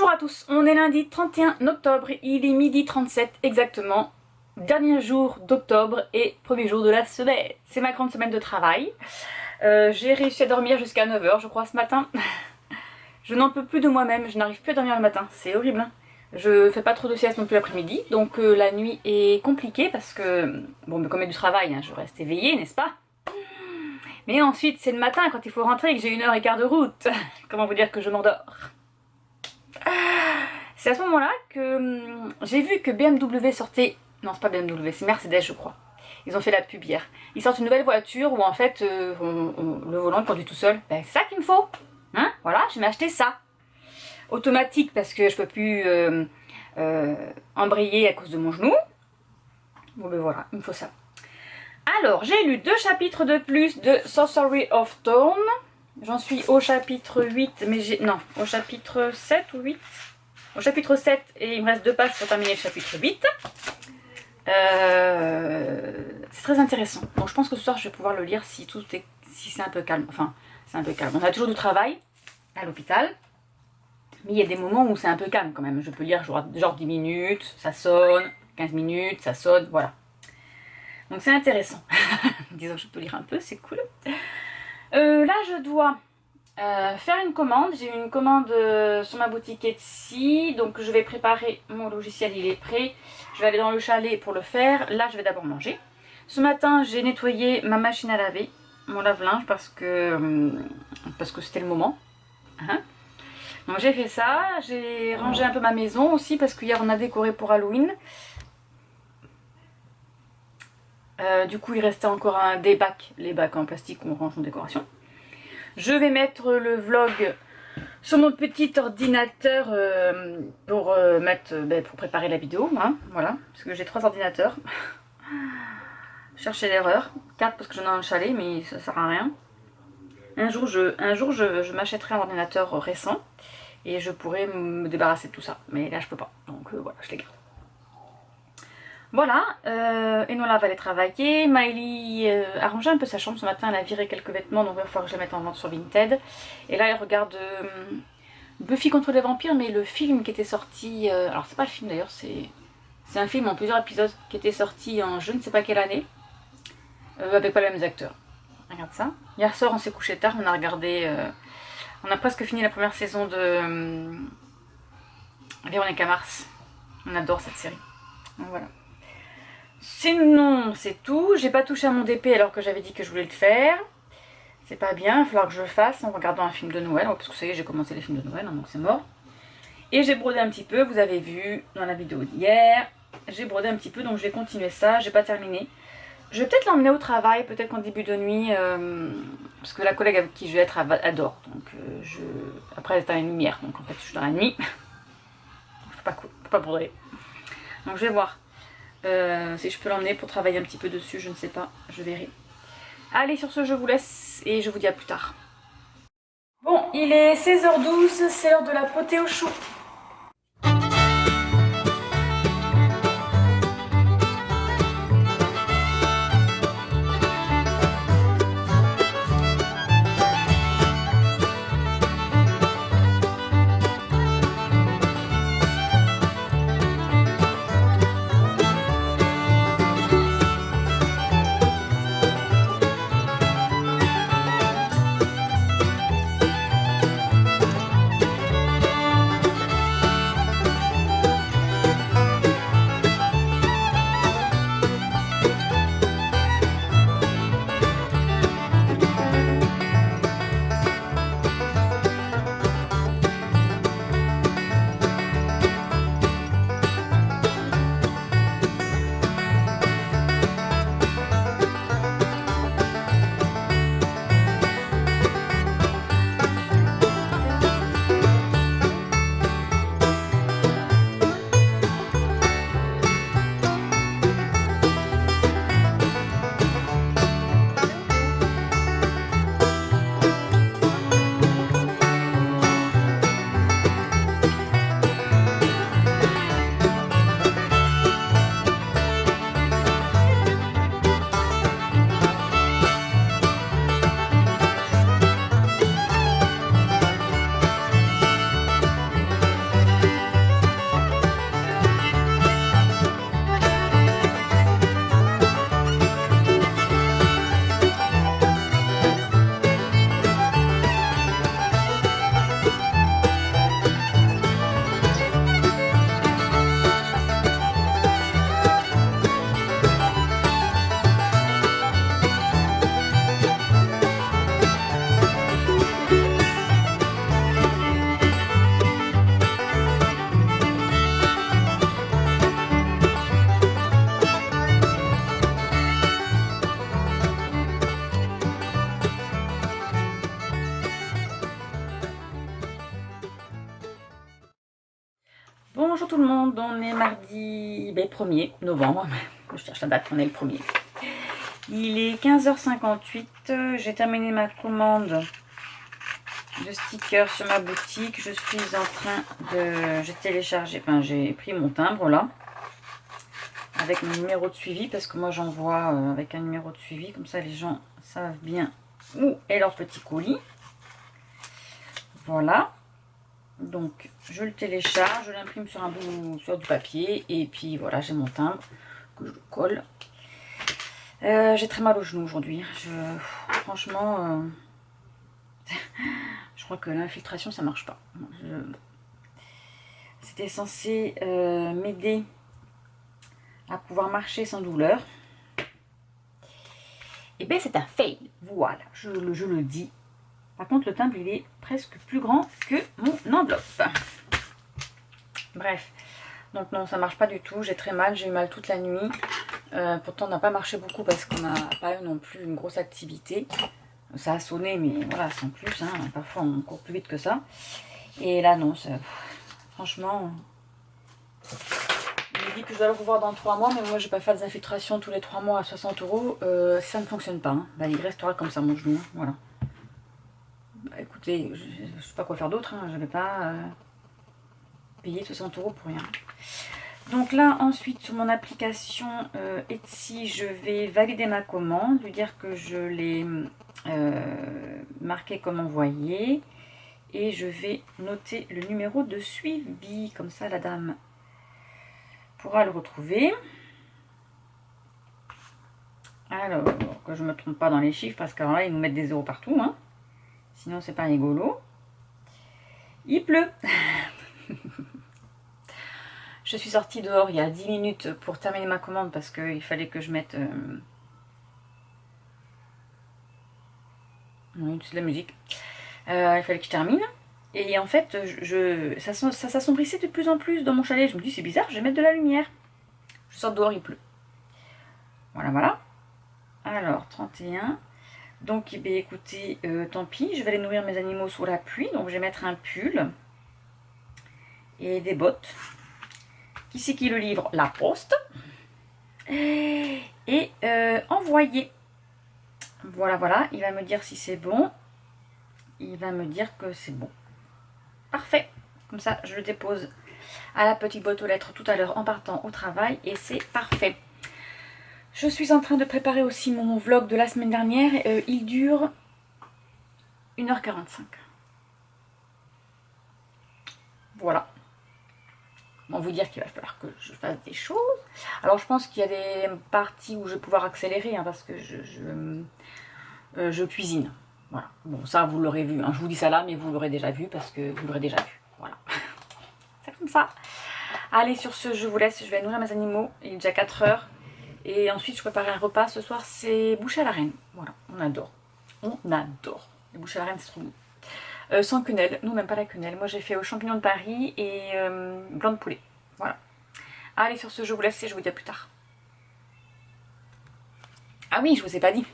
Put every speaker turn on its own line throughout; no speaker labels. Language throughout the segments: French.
Bonjour à tous, on est lundi 31 octobre, il est midi 37 exactement. Dernier jour d'octobre et premier jour de la semaine. C'est ma grande semaine de travail. J'ai réussi à dormir jusqu'à 9 h je crois ce matin. Je n'en peux plus de moi-même, je n'arrive plus à dormir le matin, c'est horrible. Hein. Je fais pas trop de sieste non plus l'après-midi, donc la nuit est compliquée parce que, bon, mais comme il y a du travail, hein, je reste éveillée, n'est-ce pas? Mais ensuite, c'est le matin quand il faut rentrer et que j'ai 1h15 de route. Comment vous dire que je m'endors? C'est à ce moment-là que j'ai vu que BMW sortait... Non, c'est pas BMW, c'est Mercedes, je crois. Ils ont fait la pub hier. Ils sortent une nouvelle voiture où en fait, le volant conduit tout seul. Ben, c'est ça qu'il me faut. Hein? Voilà, je vais m'acheter ça. Automatique parce que je peux plus embrayer à cause de mon genou. Bon ben voilà, il me faut ça. Alors, j'ai lu 2 chapitres de plus de Sorcery of Thorn. J'en suis au chapitre 8, mais j'ai... Non, au chapitre 7 ou 8. Au chapitre 7, et il me reste 2 pages pour terminer le chapitre 8. C'est très intéressant. Bon, je pense que ce soir, je vais pouvoir le lire si c'est un peu calme. Enfin, c'est un peu calme. On a toujours du travail à l'hôpital. Mais il y a des moments où c'est un peu calme quand même. Je peux lire genre 10 minutes, ça sonne. 15 minutes, ça sonne, voilà. Donc c'est intéressant. Disons que je peux lire un peu, c'est cool. Là, je dois faire une commande. J'ai une commande sur ma boutique Etsy. Donc je vais préparer mon logiciel, il est prêt. Je vais aller dans le chalet pour le faire. Là, je vais d'abord manger. Ce matin, j'ai nettoyé ma machine à laver, mon lave-linge, parce que c'était le moment. Hein? Donc j'ai fait ça. J'ai rangé un peu ma maison aussi, parce qu'hier, on a décoré pour Halloween. Du coup, il restait encore des bacs, les bacs en plastique qu'on range en décoration. Je vais mettre le vlog sur mon petit ordinateur pour préparer la vidéo. Hein, voilà, parce que j'ai 3 ordinateurs. Cherchez l'erreur. 4 parce que j'en ai un chalet, mais ça sert à rien. Un jour, je m'achèterai un ordinateur récent et je pourrai me débarrasser de tout ça. Mais là, je peux pas. Donc voilà, je les garde. Voilà, Enola va aller travailler, Miley a rangé un peu sa chambre ce matin, elle a viré quelques vêtements, donc il va falloir que je les mette en vente sur Vinted. Et là elle regarde Buffy contre les vampires, mais le film qui était sorti, alors c'est pas le film d'ailleurs, c'est un film en plusieurs épisodes qui était sorti en je ne sais pas quelle année, avec pas les mêmes acteurs. Regarde ça. Hier soir on s'est couché tard, on a regardé, on a presque fini la première saison de Véronica Mars. On adore cette série. Donc voilà. Sinon, c'est tout. J'ai pas touché à mon DP alors que j'avais dit que je voulais le faire. C'est pas bien, il va falloir que je le fasse en regardant un film de Noël. Parce que ça y est, j'ai commencé les films de Noël, hein, donc c'est mort. Et j'ai brodé un petit peu, vous avez vu dans la vidéo d'hier. J'ai brodé un petit peu, donc je vais continuer ça. J'ai pas terminé. Je vais peut-être l'emmener au travail, peut-être qu'en début de nuit. Parce que la collègue avec qui je vais être adore. Donc après, elle est dans la lumière, donc en fait, je suis dans la nuit. Je peux pas broder. Donc je vais voir. Si je peux l'emmener pour travailler un petit peu dessus, je ne sais pas, je verrai. Allez, sur ce, je vous laisse et je vous dis à plus tard. Bon, il est 16h12, c'est l'heure de la potée au chou. monde, on est mardi 1er novembre, je cherche la date, on est le 1er. Il est 15h58, j'ai terminé ma commande de stickers sur ma boutique. Je suis en train de... J'ai téléchargé, enfin j'ai pris mon timbre là, avec mon numéro de suivi, parce que moi j'envoie avec un numéro de suivi, comme ça les gens savent bien où est leur petit colis. Voilà. Donc je le télécharge, je l'imprime sur un bout, sur du papier, et puis voilà, j'ai mon timbre que je colle. J'ai très mal au genou aujourd'hui. Franchement, je crois que l'infiltration ça marche pas. C'était censé m'aider à pouvoir marcher sans douleur. Et bien c'est un fail. Voilà, je le dis. Par contre le timbre il est presque plus grand que mon enveloppe. Bref, donc non ça marche pas du tout. J'ai très mal, j'ai eu mal toute la nuit. Pourtant on n'a pas marché beaucoup parce qu'on n'a pas eu non plus une grosse activité. Ça a sonné mais voilà sans plus, hein. Parfois on court plus vite que ça. Et là non, franchement, il me dit que je dois le revoir dans 3 mois, mais moi je vais pas faire des infiltrations tous les 3 mois à 60 €, ça ne fonctionne pas, hein. Bah, il restera comme ça mon genou, hein. Voilà. Bah, écoutez, je sais pas quoi faire d'autre, hein. Je vais pas payer 60 € pour rien. Donc là, ensuite, sur mon application Etsy, je vais valider ma commande, lui dire que je l'ai marqué comme envoyé. Et je vais noter le numéro de suivi, comme ça la dame pourra le retrouver. Alors, que je ne me trompe pas dans les chiffres, parce que là, ils nous mettent des zéros partout, hein. Sinon, c'est pas rigolo. Il pleut. Je suis sortie dehors il y a 10 minutes pour terminer ma commande parce qu'il fallait que je mette... Oui, c'est de la musique. Il fallait que je termine. Et en fait, ça s'assombrissait de plus en plus dans mon chalet. Je me dis, c'est bizarre, je vais mettre de la lumière. Je sors dehors, il pleut. Voilà, voilà. Alors, 31. Donc, eh bien, écoutez, tant pis, je vais aller nourrir mes animaux sous la pluie. Donc, je vais mettre un pull et des bottes. Qui c'est qui le livre? La Poste. Et envoyer. Voilà, voilà. Il va me dire si c'est bon. Il va me dire que c'est bon. Parfait. Comme ça, je le dépose à la petite boîte aux lettres tout à l'heure en partant au travail. Et c'est parfait. Je suis en train de préparer aussi mon vlog de la semaine dernière. Il dure 1h45. Voilà. Bon, vous dire qu'il va falloir que je fasse des choses. Alors je pense qu'il y a des parties où je vais pouvoir accélérer, hein, parce que je cuisine. Voilà. Bon, ça vous l'aurez vu, hein. Je vous dis ça là, mais vous l'aurez déjà vu parce que vous l'aurez déjà vu. Voilà. C'est comme ça. Allez, sur ce, je vous laisse. Je vais nourrir mes animaux. Il est déjà 4 h. Et ensuite, je prépare un repas. Ce soir, c'est bouchées à la reine. Voilà, on adore. On adore. Les bouchées à la reine, c'est trop bon. Sans quenelle, nous même pas la quenelle. Moi j'ai fait aux champignons de Paris et blanc de poulet. Voilà. Allez, sur ce, je vous laisse et je vous dis à plus tard. Ah oui, je vous ai pas dit.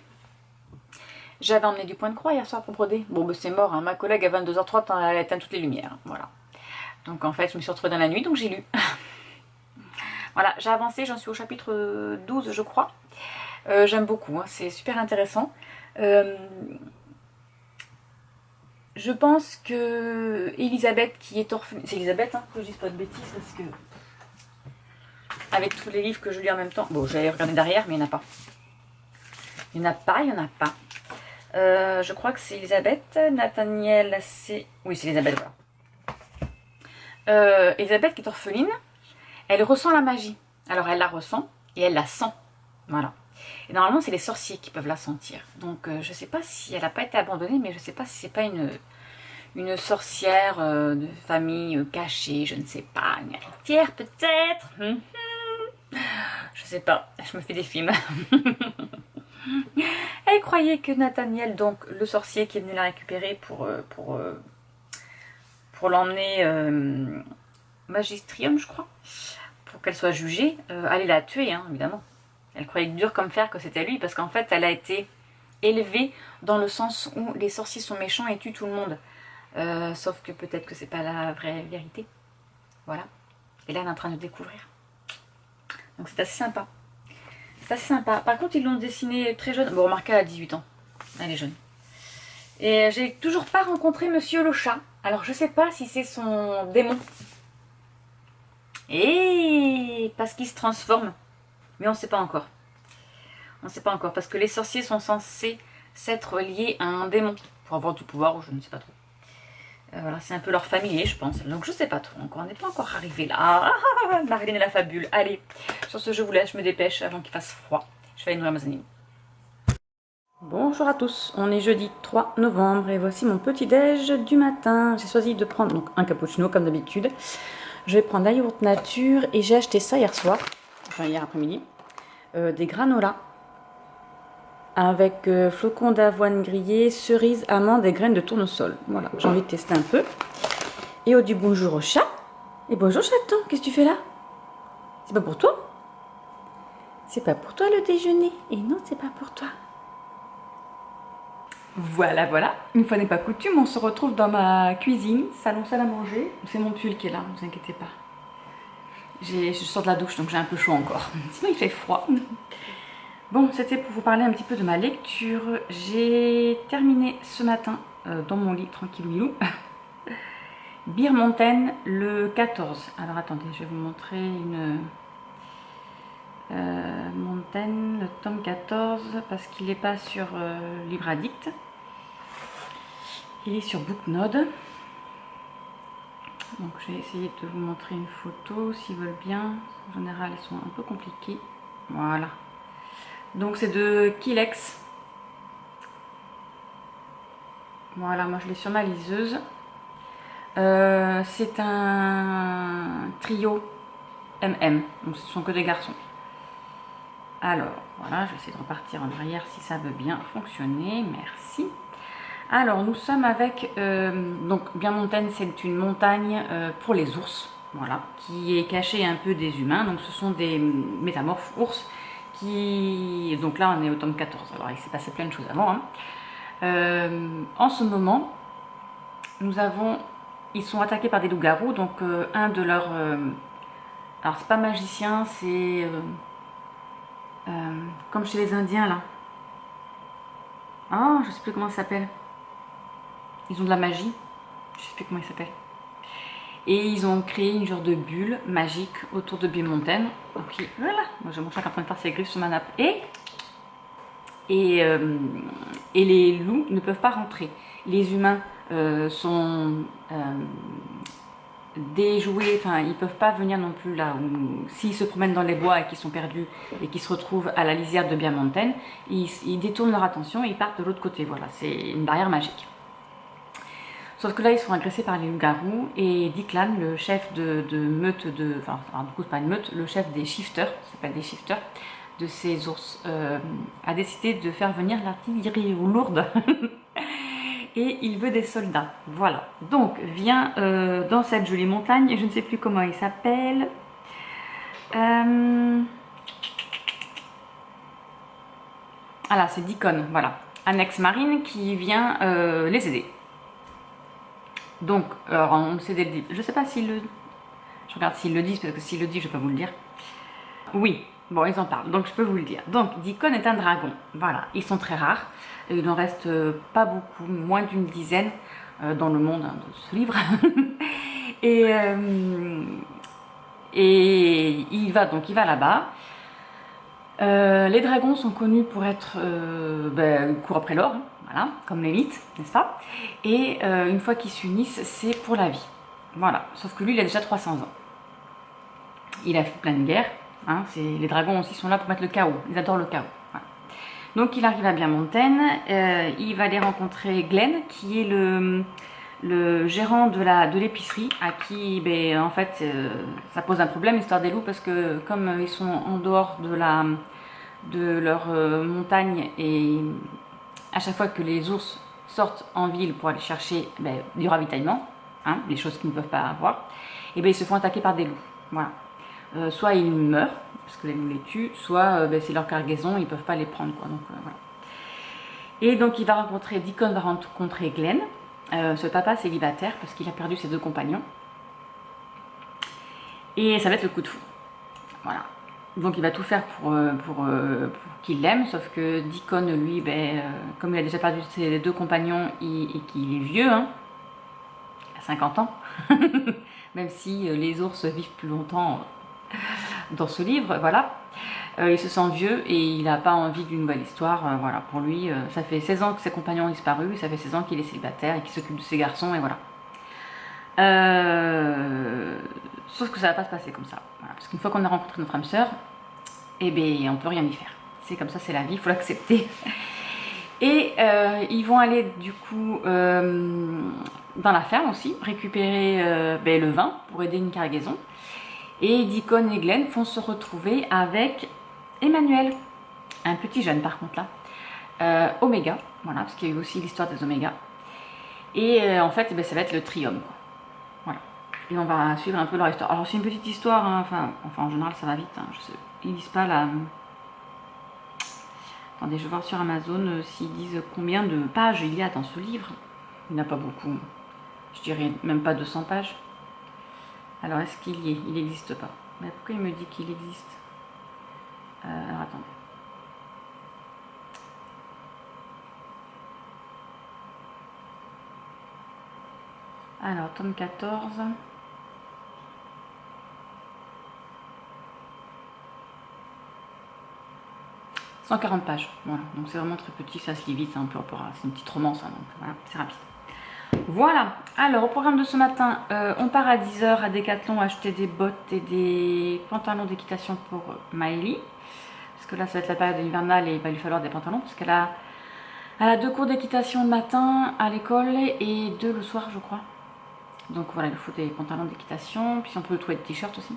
J'avais emmené du point de croix hier soir pour broder. Bon, ben c'est mort, hein. Ma collègue à 22h30, elle a éteint toutes les lumières. Voilà. Donc en fait, je me suis retrouvée dans la nuit, donc j'ai lu. Voilà, j'ai avancé, j'en suis au chapitre 12, je crois. J'aime beaucoup, hein. C'est super intéressant. Je pense que Elisabeth qui est orpheline... C'est Elisabeth, hein, que je dise pas de bêtises, parce que... Avec tous les livres que je lis en même temps... Bon, j'allais regarder derrière, mais il n'y en a pas. Il n'y en a pas, il n'y en a pas. Je crois que c'est Elisabeth. Nathaniel, c'est... Oui, c'est Elisabeth, voilà. Elisabeth qui est orpheline, elle ressent la magie. Alors, elle la ressent et elle la sent. Voilà. Et normalement, c'est les sorciers qui peuvent la sentir. Donc, je ne sais pas si elle n'a pas été abandonnée, mais je ne sais pas si c'est pas une sorcière de famille cachée, je ne sais pas, une héritière peut-être. Je sais pas, je me fais des films. Elle croyait que Nathaniel, donc le sorcier qui est venu la récupérer pour l'emmener Magistrium, je crois, pour qu'elle soit jugée, allait la tuer, hein, évidemment. Elle croyait dur comme fer que c'était lui, parce qu'en fait, elle a été élevée dans le sens où les sorciers sont méchants et tuent tout le monde. Sauf que peut-être que c'est pas la vraie vérité. Voilà. Et là, elle est en train de découvrir. Donc c'est assez sympa. C'est assez sympa. Par contre, ils l'ont dessinée très jeune. Bon, remarquez, elle a 18 ans. Elle est jeune. Et j'ai toujours pas rencontré Monsieur le chat. Alors, je sais pas si c'est son démon. Et parce qu'il se transforme. Mais on ne sait pas encore. On ne sait pas encore. Parce que les sorciers sont censés s'être liés à un démon. Pour avoir du pouvoir, ou je ne sais pas trop. Voilà, c'est un peu leur familier, je pense. Donc je sais pas trop encore. On n'est pas encore arrivé là. Marilyn et la fabule. Allez, sur ce, je vous laisse. Je me dépêche avant qu'il fasse froid. Je vais aller nourrir mes animaux. Bonjour à tous. On est jeudi 3 novembre et voici mon petit déj du matin. J'ai choisi de prendre donc un cappuccino comme d'habitude. Je vais prendre un yaourt nature et j'ai acheté ça hier soir, enfin hier après-midi, des granolas avec flocons d'avoine grillés, cerises, amandes et graines de tournesol. Voilà, j'ai envie de tester un peu. Et on dit bonjour au chat. Et bonjour chaton, qu'est-ce que tu fais là? C'est pas pour toi? C'est pas pour toi le déjeuner? Et non, c'est pas pour toi. Voilà, voilà. Une fois n'est pas coutume, on se retrouve dans ma cuisine, salon salle à manger. C'est mon pull qui est là, ne vous inquiétez pas. Je sors de la douche, donc j'ai un peu chaud encore. Sinon, il fait froid. Bon, c'était pour vous parler un petit peu de ma lecture. J'ai terminé ce matin, dans mon lit, tranquillou, Beer Mountain, le 14. Alors, attendez, je vais vous montrer une... Mountain, le tome 14, parce qu'il n'est pas sur Libre Addict. Il est sur Booknode. Donc, je vais essayer de vous montrer une photo, s'ils veulent bien. En général, elles sont un peu compliquées. Voilà. Donc c'est de Kilex. Voilà, moi je l'ai sur ma liseuse. C'est un trio MM, donc ce sont que des garçons. Alors, voilà, je vais essayer de repartir en arrière si ça veut bien fonctionner, merci. Alors, nous sommes avec, donc Beer Mountain, c'est une montagne pour les ours, voilà, qui est cachée un peu des humains, donc ce sont des métamorphes ours. Donc là on est au tome 14, alors il s'est passé plein de choses avant. En ce moment, ils sont attaqués par des loups-garous, donc un de leurs... alors c'est pas magicien, c'est comme chez les Indiens là. Ah, je sais plus comment ça s'appelle. Ils ont de la magie, je sais plus comment il s'appelle. Et ils ont créé une genre de bulle magique autour de Beer Mountain. Donc voilà, moi j'ai mon chat qui est en train de faire ses griffes sur ma nappe. Et les loups ne peuvent pas rentrer. Les humains sont déjoués, enfin ils ne peuvent pas venir non plus là. S'ils se promènent dans les bois et qu'ils sont perdus et qu'ils se retrouvent à la lisière de Beer Mountain, ils détournent leur attention et ils partent de l'autre côté. Voilà, c'est une barrière magique. Sauf que là, ils sont agressés par les loups-garous et Declan, le chef de meute de... Enfin, du coup, c'est pas une meute, le chef des shifters, ça s'appelle des shifters, de ces ours, a décidé de faire venir l'artillerie lourde et il veut des soldats. Voilà. Donc, vient dans cette jolie montagne, je ne sais plus comment il s'appelle. Ah c'est Deacon, voilà. Un ex-marine qui vient les aider. Donc, alors on sait dès le début. Je ne sais pas s'ils le... Je regarde s'ils le disent, parce que s'ils le disent, je ne vais pas vous le dire. Oui, bon, ils en parlent, donc je peux vous le dire. Donc, Deacon est un dragon. Voilà, ils sont très rares. Il n'en reste pas beaucoup, moins d'une dizaine dans le monde de ce livre. et il va là-bas. Les dragons sont connus pour être courent après l'or, voilà, comme les mythes, n'est-ce pas? Et une fois qu'ils s'unissent, c'est pour la vie. Voilà, sauf que lui, il a déjà 300 ans. Il a fait plein de guerres. Hein, les dragons aussi sont là pour mettre le chaos. Ils adorent le chaos. Voilà. Donc il arrive à Beer Mountain. Il va aller rencontrer Glenn, qui est le gérant de l'épicerie, à qui, en fait, ça pose un problème, l'histoire des loups, parce que comme ils sont en dehors de leur montagne, et à chaque fois que les ours sortent en ville pour aller chercher du ravitaillement, hein, les choses qu'ils ne peuvent pas avoir, et ils se font attaquer par des loups. Voilà. Soit ils meurent, parce que les loups les tuent, soit c'est leur cargaison, ils ne peuvent pas les prendre. Quoi, donc, voilà. Et donc Deacon va rencontrer Glenn, ce papa célibataire, parce qu'il a perdu ses 2 compagnons. Et ça va être le coup de foudre. Voilà. Donc il va tout faire pour qu'il l'aime, sauf que Deacon, lui, comme il a déjà perdu ses 2 compagnons et qu'il est vieux, hein, à 50 ans, même si les ours vivent plus longtemps dans ce livre, voilà. Il se sent vieux et il n'a pas envie d'une nouvelle histoire. Voilà, pour lui, ça fait 16 ans que ses compagnons ont disparu, ça fait 16 ans qu'il est célibataire et qu'il s'occupe de ses garçons, et voilà. Sauf que ça va pas se passer comme ça. Voilà, parce qu'une fois qu'on a rencontré notre âme sœur, eh bien, on peut rien y faire. C'est comme ça, c'est la vie, il faut l'accepter. Et ils vont aller du coup dans la ferme aussi, récupérer le vin pour aider une cargaison. Et Deacon et Glenn vont se retrouver avec Emmanuel, un petit jeune par contre là, Oméga, voilà, parce qu'il y a eu aussi l'histoire des Oméga. Et en fait, ça va être le trium, quoi. Voilà. Et on va suivre un peu leur histoire. Alors c'est une petite histoire, hein, enfin en général ça va vite, hein, je sais. Ils disent pas la... Attendez, je vais voir sur Amazon s'ils disent combien de pages il y a dans ce livre. Il n'y en a pas beaucoup, je dirais même pas 200 pages. Alors est-ce qu'il y est? Il n'existe pas. Mais pourquoi il me dit qu'il existe? Alors attendez. Alors, tome 14. « 140 pages, voilà, donc c'est vraiment très petit, ça se lit vite, c'est une petite romance, hein, donc voilà, c'est rapide. Voilà, alors au programme de ce matin, on part à 10 h à Decathlon acheter des bottes et des pantalons d'équitation pour Maëlie, parce que là ça va être la période hivernale et il va lui falloir des pantalons, parce qu'elle a 2 cours d'équitation le matin à l'école et 2 le soir je crois. Donc voilà, il faut des pantalons d'équitation, puis on peut trouver des t-shirts aussi.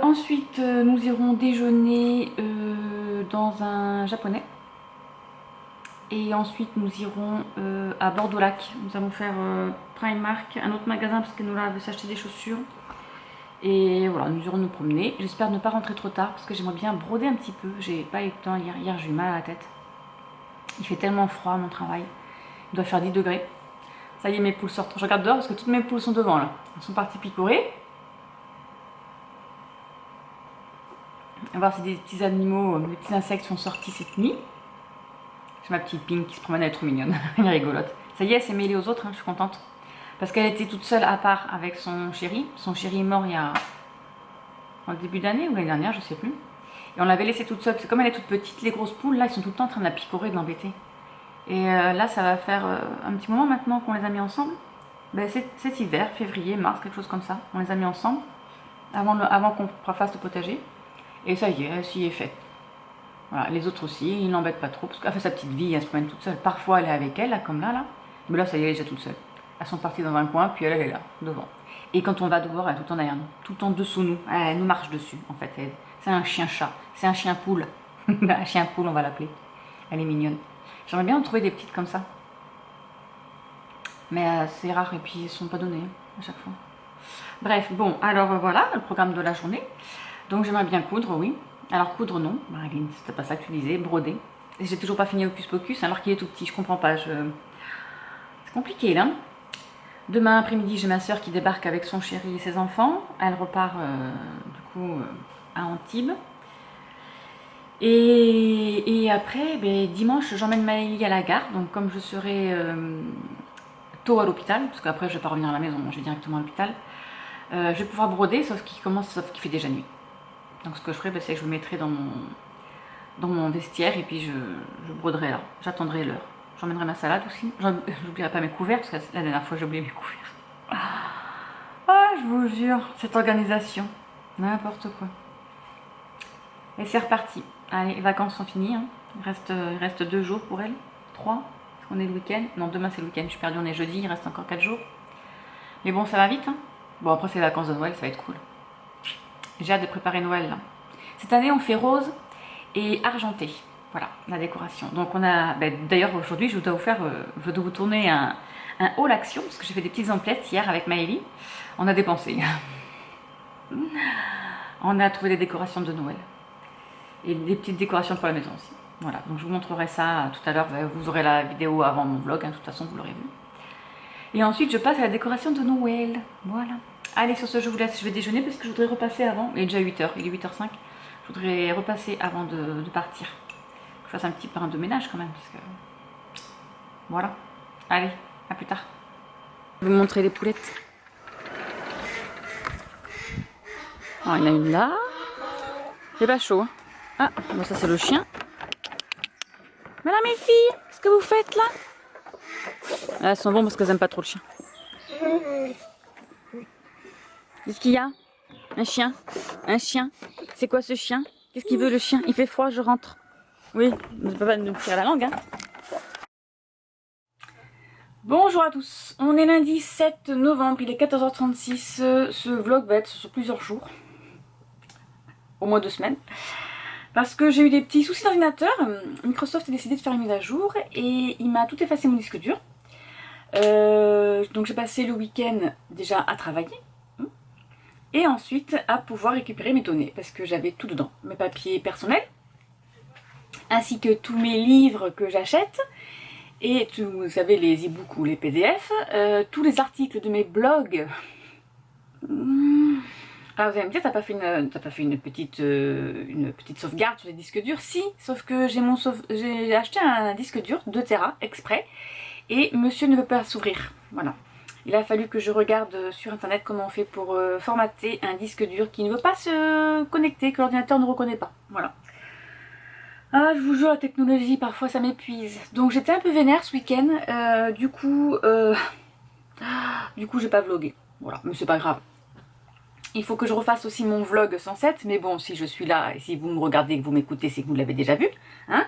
Ensuite, nous irons déjeuner dans un japonais. Et ensuite, nous irons à Bordeaux-Lac. Nous allons faire Primark, un autre magasin, parce que nous là, veut s'acheter des chaussures. Et voilà, nous irons nous promener. J'espère ne pas rentrer trop tard, parce que j'aimerais bien broder un petit peu. J'ai pas eu le temps hier. Hier, j'ai eu mal à la tête. Il fait tellement froid, mon travail. Il doit faire 10 degrés. Ça y est, mes poules sortent. Je regarde dehors, parce que toutes mes poules sont devant, là. Elles sont parties picorer. On va voir si des petits animaux, des petits insectes sont sortis cette nuit. J'ai ma petite Pink qui se promène, elle est trop mignonne, elle est rigolote. Ça y est, elle s'est mêlée aux autres, hein, je suis contente. Parce qu'elle était toute seule à part avec son chéri. Son chéri est mort il y a... en début d'année ou l'année dernière, je sais plus. Et on l'avait laissée toute seule, parce que comme elle est toute petite, les grosses poules, là, ils sont tout le temps en train de la picorer, de l'embêter. Et là, ça va faire un petit moment maintenant qu'on les a mis ensemble. Ben, cet hiver, février, mars, quelque chose comme ça. On les a mis ensemble, avant qu'on fasse le potager. Et ça y est, elle s'y est faite. Voilà, les autres aussi, ils l'embêtent pas trop, parce qu'elle fait sa petite vie, elle se promène toute seule. Parfois, elle est avec elle, là, comme là. Mais là, ça y est, elle est déjà toute seule. Elles sont parties dans un coin, puis elle est là, devant. Et quand on va dehors, elle est tout le temps derrière nous, tout le temps dessous nous. Elle nous marche dessus, en fait. C'est un chien-chat, c'est un chien-poule. Un chien-poule, on va l'appeler. Elle est mignonne. J'aimerais bien en trouver des petites comme ça. Mais c'est rare, et puis ils ne sont pas donnés à chaque fois. Bref, bon, alors voilà, le programme de la journée. Donc j'aimerais bien coudre, oui. Alors coudre, non. Marilyn, c'était pas ça que tu disais, broder. Et j'ai toujours pas fini Hocus Pocus, alors qu'il est tout petit, je comprends pas. C'est compliqué, là. Demain après-midi, j'ai ma soeur qui débarque avec son chéri et ses enfants. Elle repart, du coup, à Antibes. Et après, dimanche, j'emmène Maëlie à la gare. Donc comme je serai tôt à l'hôpital, parce qu'après je vais pas revenir à la maison, je vais directement à l'hôpital, je vais pouvoir broder, sauf qu'il fait déjà nuit. Donc ce que je ferai, c'est que je me mettrai dans mon vestiaire et puis je broderai là. J'attendrai l'heure. J'emmènerai ma salade aussi. J'oublierai pas mes couverts, parce que la dernière fois j'ai oublié mes couverts. Ah, je vous jure, cette organisation. N'importe quoi. Et c'est reparti. Allez, les vacances sont finies. Hein. Il reste 2 jours pour elle. 3. Parce qu'on est le week-end. Non, demain c'est le week-end. Je suis perdue, on est jeudi. Il reste encore 4 jours. Mais bon, ça va vite. Hein. Bon, après c'est les vacances de Noël, ça va être cool. J'ai hâte de préparer Noël là. Cette année, on fait rose et argenté. Voilà, la décoration. Donc on a... d'ailleurs, aujourd'hui, je dois vous tourner un haul action, parce que j'ai fait des petites emplettes hier avec Maëlie. On a dépensé. On a trouvé des décorations de Noël. Et des petites décorations pour la maison aussi. Voilà, donc je vous montrerai ça tout à l'heure. Vous aurez la vidéo avant mon vlog, hein, de toute façon, vous l'aurez vu. Et ensuite, je passe à la décoration de Noël. Voilà. Allez, sur ce, je vous laisse, je vais déjeuner parce que je voudrais repasser avant. Il est déjà 8h, il est 8h05. Je voudrais repasser avant de partir. Que je fasse un petit pain de ménage quand même. Parce que... Voilà. Allez, à plus tard. Je vais vous montrer les poulettes. Alors, il y en a une là. C'est pas chaud. Hein. Ah, bon, ça c'est le chien. Voilà mes filles, qu'est-ce que vous faites là? Elles sont bonnes parce qu'elles aiment pas trop le chien. Qu'est-ce qu'il y a? Un chien? Un chien? C'est quoi ce chien? Qu'est-ce qu'il veut le chien? Il fait froid, je rentre. Oui, ne peux pas nous tirer la langue. Hein. Bonjour à tous, on est lundi 7 novembre, il est 14h36. Ce vlog va être sur plusieurs jours, au moins 2 semaines. Parce que j'ai eu des petits soucis d'ordinateur. Microsoft a décidé de faire une mise à jour et il m'a tout effacé mon disque dur. Donc j'ai passé le week-end déjà à travailler. Et ensuite à pouvoir récupérer mes données parce que j'avais tout dedans, mes papiers personnels, ainsi que tous mes livres que j'achète, et vous savez les e-books ou les PDF, tous les articles de mes blogs. Alors vous allez me dire, t'as pas fait une petite sauvegarde sur les disques durs? Si, sauf que j'ai acheté un disque dur 2 Tera exprès, et monsieur ne veut pas s'ouvrir, voilà. Il a fallu que je regarde sur internet comment on fait pour formater un disque dur qui ne veut pas se connecter, que l'ordinateur ne reconnaît pas. Voilà. Ah, je vous jure, la technologie, parfois ça m'épuise. Donc j'étais un peu vénère ce week-end. Du coup, j'ai pas vlogué. Voilà, mais c'est pas grave. Il faut que je refasse aussi mon vlog 107, mais bon, si je suis là et si vous me regardez et que vous m'écoutez, c'est que vous l'avez déjà vu, hein,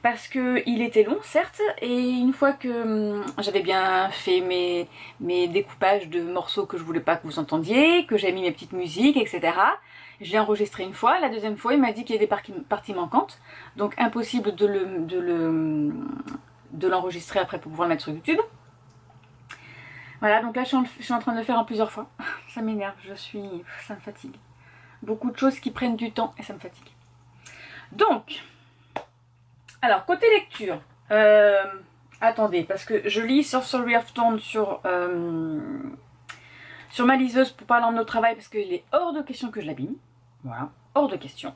parce qu'il était long, certes, et une fois que j'avais bien fait mes découpages de morceaux que je voulais pas que vous entendiez, que j'ai mis mes petites musiques, etc., je l'ai enregistré une fois. La deuxième fois, il m'a dit qu'il y avait des parties manquantes, donc impossible de l'enregistrer après pour pouvoir le mettre sur YouTube. Voilà, donc là je suis en train de le faire en plusieurs fois. Ça m'énerve, ça me fatigue. Beaucoup de choses qui prennent du temps et ça me fatigue. Donc, alors côté lecture, attendez, parce que je lis Sorcery of Dawn sur ma liseuse pour pas l'emmener au travail parce qu'il est hors de question que je l'abîme. Voilà, hors de question.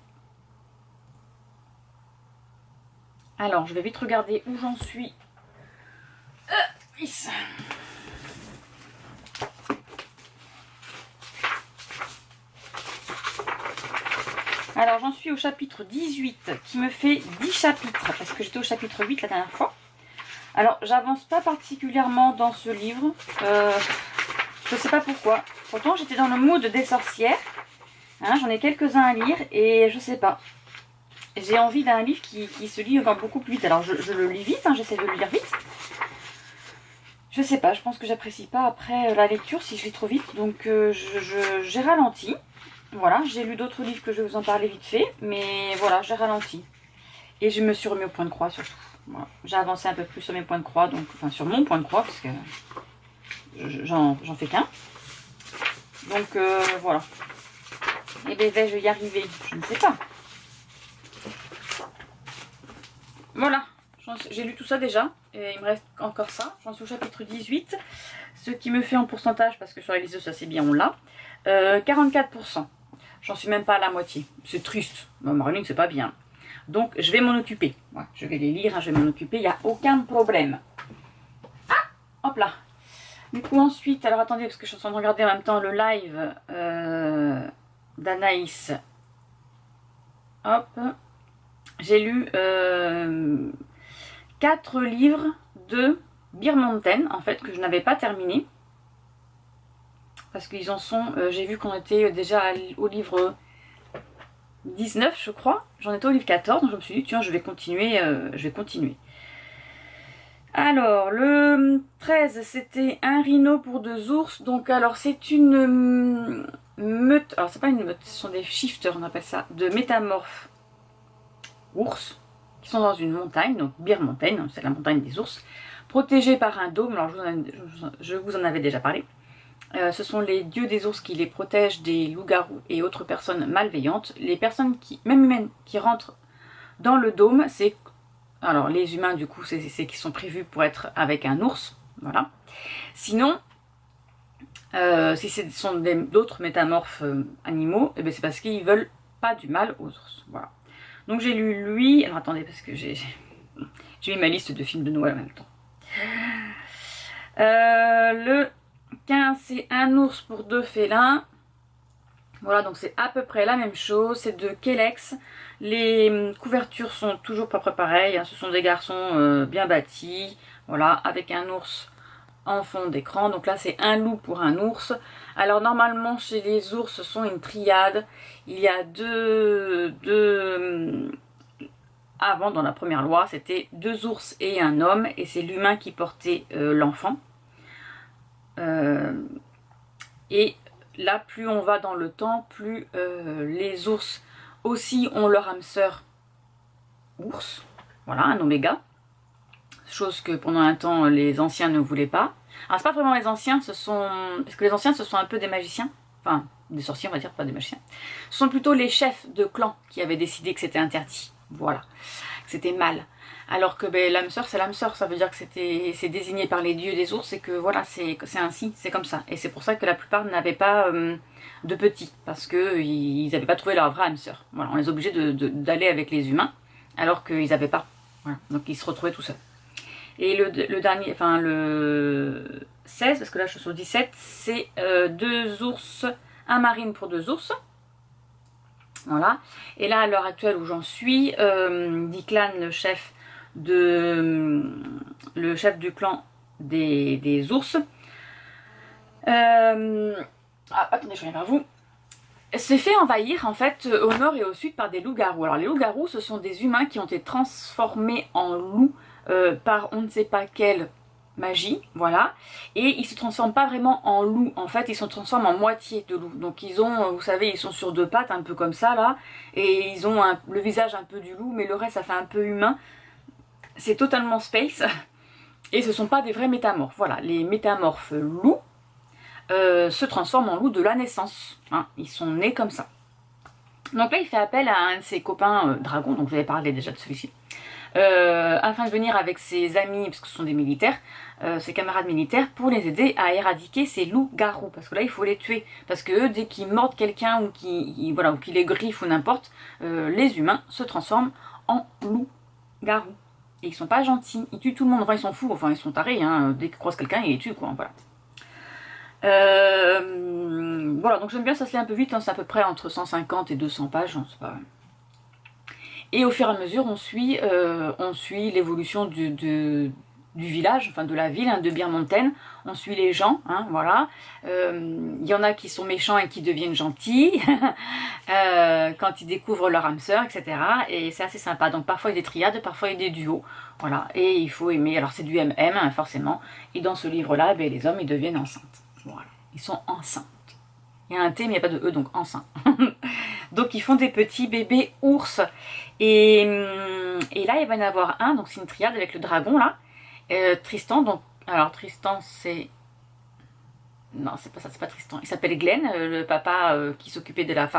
Alors, je vais vite regarder où j'en suis. Alors j'en suis au chapitre 18 qui me fait 10 chapitres parce que j'étais au chapitre 8 la dernière fois. Alors j'avance pas particulièrement dans ce livre, je sais pas pourquoi. Pourtant j'étais dans le mood des sorcières, hein, j'en ai quelques-uns à lire et je sais pas. J'ai envie d'un livre qui se lit beaucoup plus vite. Alors je le lis vite, hein, j'essaie de le lire vite. Je sais pas, je pense que j'apprécie pas après la lecture si je lis trop vite, donc j'ai ralenti. Voilà, j'ai lu d'autres livres que je vais vous en parler vite fait, mais voilà, j'ai ralenti. Et je me suis remis au point de croix surtout. Voilà. J'ai avancé un peu plus sur mes points de croix, donc, enfin sur mon point de croix, parce que j'en fais qu'un. Donc voilà. Et bien vais-je y arriver? Je ne sais pas. Voilà, j'ai lu tout ça déjà, et il me reste encore ça. J'en suis au chapitre 18, ce qui me fait en pourcentage, parce que sur les liseuses ça c'est bien, on l'a, 44%. J'en suis même pas à la moitié. C'est triste. Marilyn, c'est pas bien. Donc, je vais m'en occuper. Ouais, je vais les lire, hein, je vais m'en occuper. Il n'y a aucun problème. Ah, hop là. Du coup, ensuite, alors attendez, parce que je suis en train de regarder en même temps le live d'Anaïs. Hop. J'ai lu 4 livres de Beer Mountain, en fait, que je n'avais pas terminé. Parce qu'ils en sont, j'ai vu qu'on était déjà au livre 19 je crois, j'en étais au livre 14, donc je me suis dit tiens je vais continuer, Alors le 13 c'était un rhino pour 2 ours, donc alors c'est une meute, alors c'est pas une meute, ce sont des shifters on appelle ça, de métamorphes ours, qui sont dans une montagne, donc Beer Mountain, c'est la montagne des ours, protégée par un dôme, alors je vous en avais déjà parlé. Ce sont les dieux des ours qui les protègent des loups-garous et autres personnes malveillantes. Les personnes même humaines qui rentrent dans le dôme, c'est... Alors les humains du coup, c'est qui sont prévus pour être avec un ours, voilà. Sinon, Si ce sont d'autres métamorphes animaux, eh ben c'est parce qu'ils veulent pas du mal aux ours. Voilà. Donc j'ai lu lui. Alors attendez, parce que j'ai mis ma liste de films de Noël en même temps. Le 15, c'est Un ours pour deux félins. Voilà, donc c'est à peu près la même chose. C'est de Kellex. Les couvertures sont toujours pas pareilles. Hein. Ce sont des garçons bien bâtis. Voilà, avec un ours en fond d'écran. Donc là, c'est un loup pour un ours. Alors normalement, chez les ours, ce sont une triade. Il y a avant, dans la première loi, c'était 2 ours et un homme. Et c'est l'humain qui portait l'enfant. Et là, plus on va dans le temps, plus les ours aussi ont leur âme sœur ours. Voilà, un oméga. Chose que pendant un temps, les anciens ne voulaient pas. Alors, c'est pas vraiment les anciens, ce sont... Parce que les anciens, ce sont un peu des magiciens. Enfin, des sorciers, on va dire, pas des magiciens. Ce sont plutôt les chefs de clan qui avaient décidé que c'était interdit. Voilà. Que c'était mal. Alors que ben, l'âme sœur, c'est l'âme sœur. Ça veut dire que c'est désigné par les dieux des ours et que voilà, c'est ainsi, c'est comme ça. Et c'est pour ça que la plupart n'avaient pas de petits. Parce qu'ils n'avaient pas trouvé leur vraie âme sœur. Voilà, on les obligeait d'aller avec les humains. Alors qu'ils n'avaient pas. Voilà. Donc ils se retrouvaient tout seuls. Et le dernier, enfin le 16, parce que là je suis sur le 17, c'est 2 ours, un marine pour 2 ours. Voilà. Et là, à l'heure actuelle où j'en suis, Diklan, le chef du clan des ours, attendez, je reviens vers vous, s'est fait envahir en fait au nord et au sud par des loups-garous. Alors les loups-garous, ce sont des humains qui ont été transformés en loups par on ne sait pas quelle magie, voilà, et ils se transforment pas vraiment en loup, en fait ils se transforment en moitié de loup, donc ils ont, vous savez, ils sont sur 2 pattes, un peu comme ça là, et ils ont le visage un peu du loup, mais le reste ça fait un peu humain, c'est totalement space, et ce sont pas des vrais métamorphes, voilà, les métamorphes loups se transforment en loup de la naissance, hein, ils sont nés comme ça. Donc là il fait appel à un de ses copains dragons, donc je vous avais parlé déjà de celui-ci, afin de venir avec ses amis, parce que ce sont des militaires, ses camarades militaires, pour les aider à éradiquer ces loups-garous, parce que là il faut les tuer, parce que eux, dès qu'ils mordent quelqu'un ou qu'ils les griffent ou n'importe, les humains se transforment en loups-garous. Et ils sont pas gentils, ils tuent tout le monde, enfin ils sont fous, enfin ils sont tarés, hein. Dès qu'ils croisent quelqu'un ils les tuent quoi, voilà. Voilà, donc j'aime bien, ça se lit un peu vite, hein, c'est à peu près entre 150 et 200 pages, hein, c'est pas... Et au fur et à mesure, on suit l'évolution du village, enfin de la ville, hein, de Birmonten. On suit les gens, hein, voilà. Y en a qui sont méchants et qui deviennent gentils quand ils découvrent leur âme sœur, etc. Et c'est assez sympa. Donc parfois il y a des triades, parfois il y a des duos. Voilà. Et il faut aimer. Alors c'est du MM, hein, forcément. Et dans ce livre-là, ben, les hommes, ils deviennent enceintes. Voilà. Ils sont enceintes. Il y a un T, mais il n'y a pas de E, donc enceint. Donc ils font des petits bébés ours. Et là, il va y en avoir un, donc c'est une triade avec le dragon, là. Tristan, donc... Alors, Tristan, c'est... Non, c'est pas ça, c'est pas Tristan. Il s'appelle Glenn, le papa qui s'occupait de la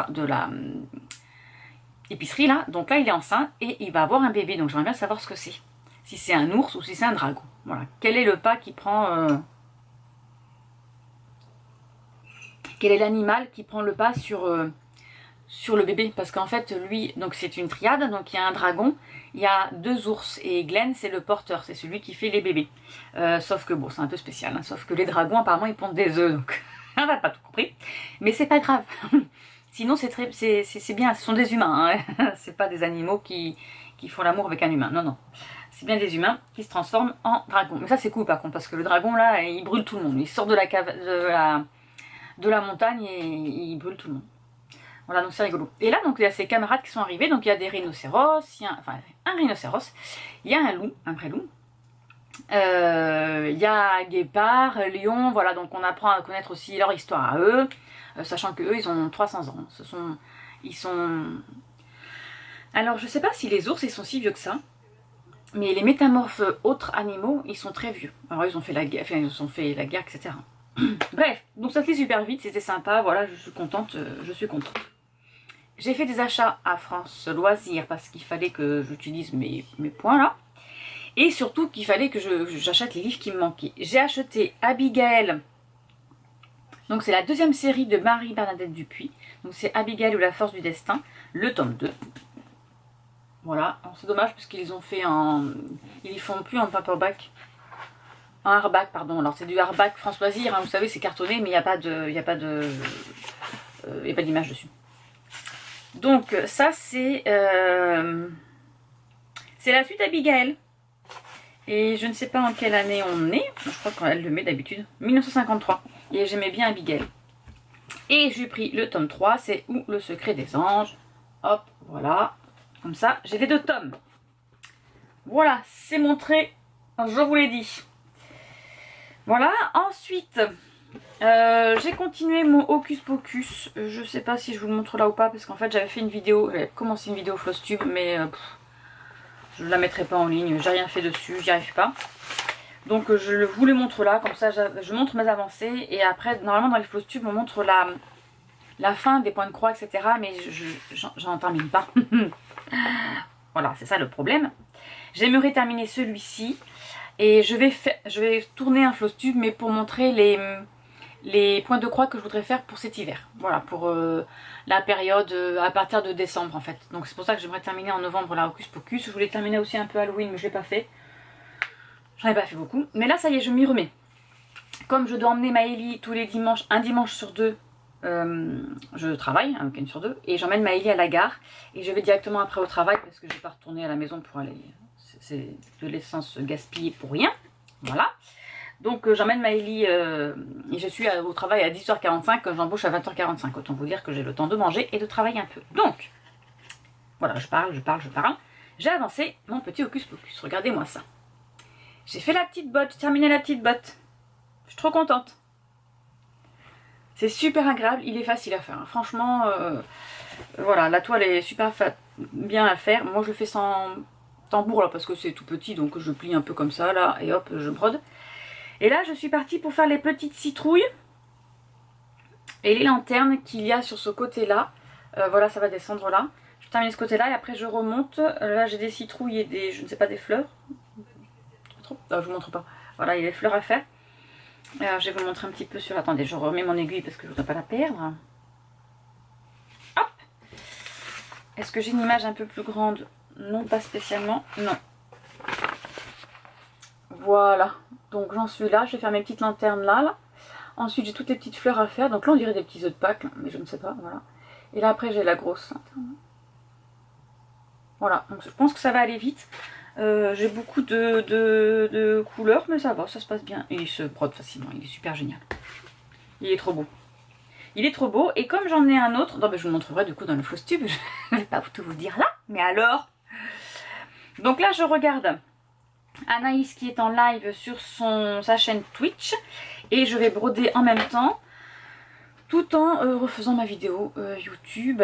épicerie, là. Donc là, il est enceint et il va avoir un bébé. Donc j'aimerais bien savoir ce que c'est. Si c'est un ours ou si c'est un dragon. Voilà. Quel est le pas qui prend... Quel est l'animal qui prend le pas sur le bébé? Parce qu'en fait, lui, donc c'est une triade, donc il y a un dragon, il y a 2 ours, et Glenn, c'est le porteur, c'est celui qui fait les bébés. Sauf que, bon, c'est un peu spécial, hein, sauf que les dragons, apparemment, ils pondent des œufs, donc on n'a pas tout compris. Mais c'est pas grave. Sinon, c'est bien, ce sont des humains, hein. C'est pas des animaux qui font l'amour avec un humain, non, non. C'est bien des humains qui se transforment en dragon. Mais ça, c'est cool, par contre, parce que le dragon, là, il brûle tout le monde. Il sort de la montagne et il brûle tout le monde. Voilà, donc c'est rigolo. Et là, donc il y a ses camarades qui sont arrivés, donc il y a des rhinocéros, un rhinocéros, il y a un loup, un vrai loup, il y a guépard, lion, voilà, donc on apprend à connaître aussi leur histoire à eux, sachant que eux ils ont 300 ans. Ils sont... Alors je sais pas si les ours ils sont si vieux que ça, mais les métamorphes autres animaux, ils sont très vieux. Alors ils ont fait la guerre, etc. Bref, donc ça se lit super vite, c'était sympa, voilà, je suis contente, J'ai fait des achats à France Loisirs parce qu'il fallait que j'utilise mes points là. Et surtout qu'il fallait que j'achète les livres qui me manquaient. J'ai acheté Abigail Donc c'est la deuxième série de Marie-Bernadette Dupuis. Donc c'est Abigail ou la force du destin, le tome 2. Voilà, c'est dommage parce qu'ils ont fait un... Ils font plus un paperback. Un hardback, pardon. Alors c'est du hardback France Loisirs, hein, vous savez, c'est cartonné, mais il n'y a pas d'image dessus. Donc ça c'est la suite d'Abigail. Et je ne sais pas en quelle année on est. Je crois qu'elle le met d'habitude. 1953. Et j'aimais bien Abigail. Et j'ai pris le tome 3, c'est Où le secret des anges. Hop, voilà. Comme ça, j'ai les 2 tomes. Voilà, c'est montré. Je vous l'ai dit. Voilà, ensuite, j'ai continué mon Hocus Pocus. Je sais pas si je vous le montre là ou pas, parce qu'en fait j'avais fait une vidéo, j'avais commencé une vidéo Flosstube, mais je ne la mettrai pas en ligne, j'ai rien fait dessus, j'y arrive pas. Donc je vous les montre là, comme ça je montre mes avancées, et après, normalement dans les Flosstube, on montre la fin des points de croix, etc. Mais j'en termine pas. Voilà, c'est ça le problème. J'aimerais terminer celui-ci. Et je vais tourner un Flosstube, mais pour montrer les points de croix que je voudrais faire pour cet hiver. Voilà, pour la période à partir de décembre en fait. Donc c'est pour ça que j'aimerais terminer en novembre la Hocus Pocus. Je voulais terminer aussi un peu Halloween, mais je ne l'ai pas fait. J'en ai pas fait beaucoup. Mais là, ça y est, je m'y remets. Comme je dois emmener Maëlie tous les dimanches, un dimanche sur 2, je travaille, un week-end sur 2, et j'emmène Maëlie à la gare. Et je vais directement après au travail parce que je ne vais pas retourner à la maison pour aller... C'est de l'essence gaspillée pour rien. Voilà. Donc j'emmène Maëlie et je suis au travail à 10h45 quand j'embauche à 20h45. Autant vous dire que j'ai le temps de manger et de travailler un peu. Donc, voilà, je parle. J'ai avancé mon petit Hocus Pocus. Regardez-moi ça. J'ai fait la petite botte, j'ai terminé la petite botte. Je suis trop contente. C'est super agréable, il est facile à faire. Franchement, voilà, la toile est super bien à faire. Moi je le fais sans tambour là parce que c'est tout petit, donc je plie un peu comme ça là et hop, je brode. Et là je suis partie pour faire les petites citrouilles et les lanternes qu'il y a sur ce côté là. Voilà, ça va descendre là. Je termine ce côté là et après je remonte. Là j'ai des citrouilles et des, je ne sais pas, des fleurs. Non, je vous montre pas. Voilà, il y a des fleurs à faire. Je vais vous montrer un petit peu sur... Attendez, je remets mon aiguille parce que je ne voudrais pas la perdre. Hop. Est-ce que j'ai une image un peu plus grande? Non, pas spécialement. Non. Voilà. Donc j'en suis là. Je vais faire mes petites lanternes là. Ensuite, j'ai toutes les petites fleurs à faire. Donc là, on dirait des petits œufs de Pâques, mais je ne sais pas. Voilà. Et là, après, j'ai la grosse lanterne. Voilà. Donc je pense que ça va aller vite. J'ai beaucoup de couleurs, mais ça va, ça se passe bien. Et il se brode facilement, il est super génial. Il est trop beau. Il est trop beau, et comme j'en ai un autre, non, ben je vous le montrerai du coup dans le Flosstube, je ne vais pas tout vous dire là, mais alors. Donc là, je regarde Anaïs qui est en live sur sa chaîne Twitch, et je vais broder en même temps, tout en refaisant ma vidéo YouTube.